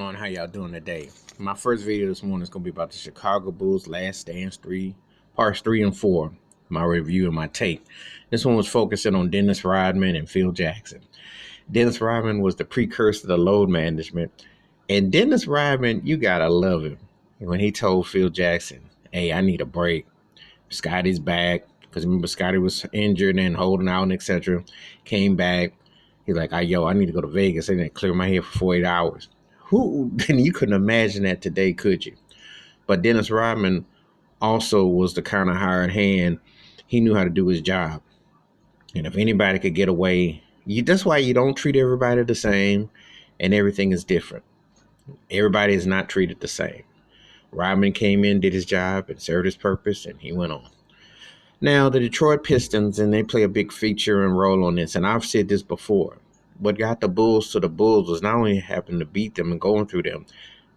on? How y'all doing today? My first video this morning is going to be about the Chicago Bulls Last Stands parts 3 and 4, my review and my take. This one was focusing on Dennis Rodman and Phil Jackson. Dennis Rodman was the precursor to load management. And Dennis Rodman, you got to love him. When he told Phil Jackson, hey, I need a break. Scotty's back. Because remember, Scotty was injured and holding out and etc. Came back. He's like, I need to go to Vegas. I need to clear my head for 48 hours. You couldn't imagine that today, could you? But Dennis Rodman also was the kind of hired hand. He knew how to do his job. And if anybody could get away, that's why you don't treat everybody the same and everything is different. Everybody is not treated the same. Rodman came in, did his job, and served his purpose, and he went on. Now, the Detroit Pistons, and they play a big feature and role on this, and I've said this before. What got the Bulls to the Bulls was not only having to beat them and going through them,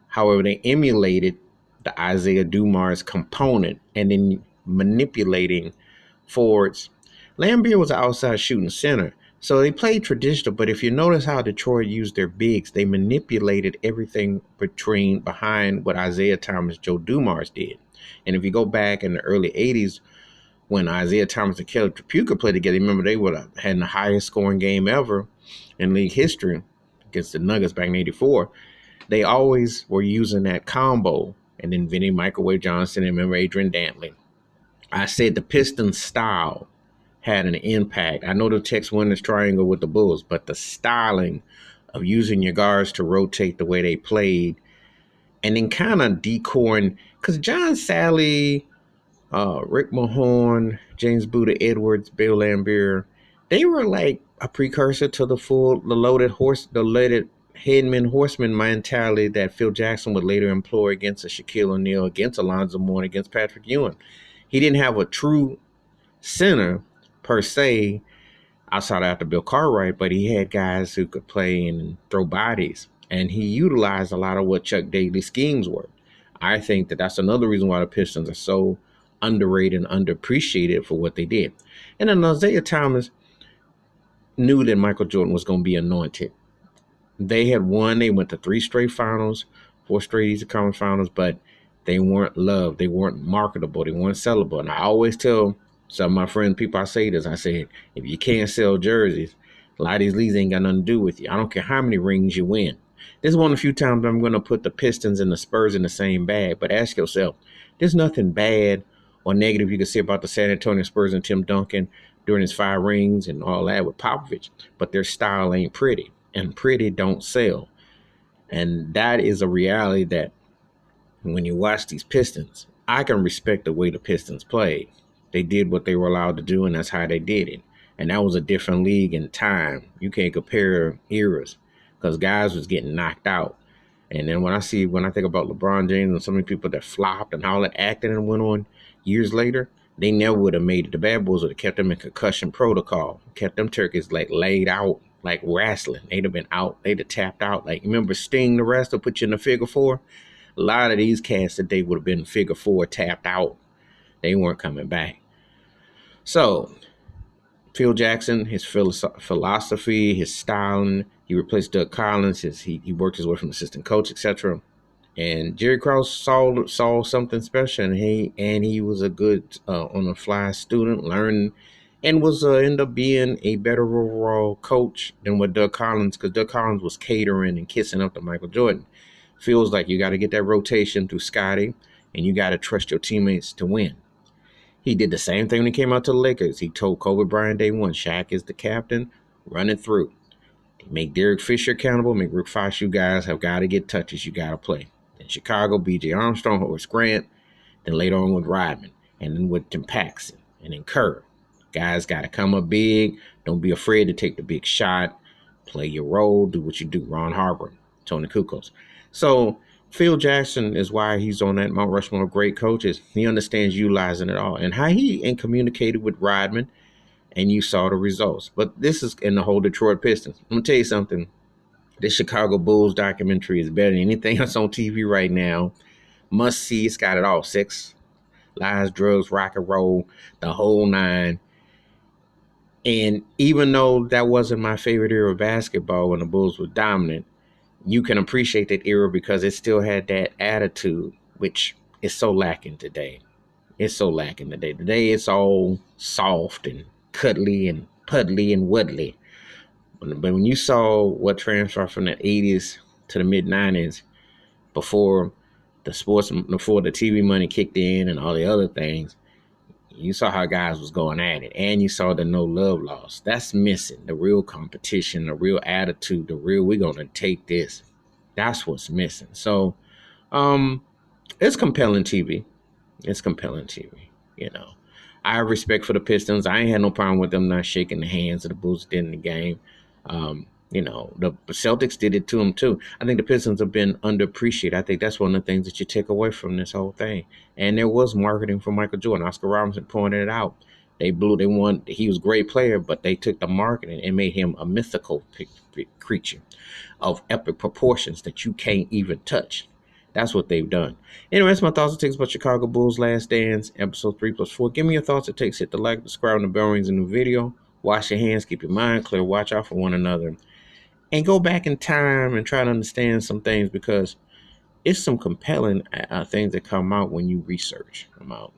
however, they emulated the Isaiah Dumars component and then manipulating forwards. Laimbeer was an outside shooting center, so they played traditional, but if you notice how Detroit used their bigs, they manipulated everything behind what Isaiah Thomas, Joe Dumars did. And if you go back in the early 80s, when Isaiah Thomas and Kelly Tripucka played together, remember they had the highest scoring game ever in league history against the Nuggets back in '84. They always were using that combo. And then Vinny Microwave Johnson and remember Adrian Dantley. I said the Pistons style had an impact. I know the Tex Winners triangle with the Bulls, but the styling of using your guards to rotate the way they played and then kind of decoring, because John Sally, Rick Mahorn, James Buda Edwards, Bill Laimbeer, they were like a precursor to the loaded headman horseman mentality that Phil Jackson would later employ against a Shaquille O'Neal, against Alonzo Mourning, against Patrick Ewing. He didn't have a true center per se outside after Bill Cartwright, but he had guys who could play and throw bodies, and he utilized a lot of what Chuck Daly's schemes were. I think that's another reason why the Pistons are so underrated and underappreciated for what they did. And then Isaiah Thomas knew that Michael Jordan was going to be anointed. They had won. They went to 3 straight finals, 4 straight Eastern Conference finals, but they weren't loved. They weren't marketable. They weren't sellable. And I always tell some of my friends, people I say this, I said, if you can't sell jerseys, a lot of these leagues ain't got nothing to do with you. I don't care how many rings you win. This is one of the few times I'm going to put the Pistons and the Spurs in the same bag, but ask yourself, there's nothing bad or negative you can say about the San Antonio Spurs and Tim Duncan during his 5 rings and all that with Popovich, but their style ain't pretty, and pretty don't sell. And that is a reality that when you watch these Pistons, I can respect the way the Pistons played. They did what they were allowed to do, and that's how they did it. And that was a different league in time. You can't compare eras because guys was getting knocked out. And then when I think about LeBron James and so many people that flopped and how that acting and went on years later, they never would have made it. The Bad Boys would have kept them in concussion protocol, kept them turkeys like laid out, like wrestling. They'd have been out. They'd have tapped out. Like, remember Sting, the wrestler, put you in the figure 4? A lot of these cats today would have been figure 4, tapped out. They weren't coming back. So, Phil Jackson, his philosophy, his styling, he replaced Doug Collins. He worked his way from assistant coach, etc. And Jerry Krause saw something special, and he was a good on the fly student, learning, and was ended up being a better overall coach than what Doug Collins, because Doug Collins was catering and kissing up to Michael Jordan. Feels like you got to get that rotation through Scotty, and you got to trust your teammates to win. He did the same thing when he came out to the Lakers. He told Kobe Bryant day 1, Shaq is the captain, run it through. Make Derek Fisher accountable, make Rick Fox, you guys have got to get touches, you got to play. In Chicago, B.J. Armstrong, Horace Grant, then later on with Rodman, and then with Tim Paxson, and then Kerr. Guys got to come up big. Don't be afraid to take the big shot. Play your role. Do what you do. Ron Harper, Tony Kukoc. So Phil Jackson is why he's on that Mount Rushmore of great coaches. He understands utilizing it all. And how he communicated with Rodman, and you saw the results. But this is in the whole Detroit Pistons. I'm going to tell you something. This Chicago Bulls documentary is better than anything else on TV right now. Must see. It's got it all. Sex, lies, drugs, rock and roll, the whole 9. And even though that wasn't my favorite era of basketball when the Bulls were dominant, you can appreciate that era because it still had that attitude, which is so lacking today. It's so lacking today. Today it's all soft and cuddly and puddly and wuddly. But when you saw what transferred from the 80s to the mid 90s, before before the TV money kicked in and all the other things, you saw how guys was going at it, and you saw the no love loss. That's missing. The real competition, the real attitude, the real we're gonna take this. That's what's missing. So, it's compelling TV. It's compelling TV. You know, I have respect for the Pistons. I ain't had no problem with them not shaking the hands of the Bulls in the game. The Celtics did it to them too. I think the Pistons have been underappreciated. I think that's one of the things that you take away from this whole thing. And there was marketing for Michael Jordan. Oscar Robinson pointed it out. They won. He was a great player, but they took the marketing and made him a mythical creature of epic proportions that you can't even touch. That's what they've done. Anyway, that's my thoughts and takes about Chicago Bulls Last Dance, episode 3+4. Give me your thoughts and takes. Hit the like, subscribe, and the bell rings in the video. Wash your hands, keep your mind clear, watch out for one another, and go back in time and try to understand some things because it's some compelling things that come out when you research them out.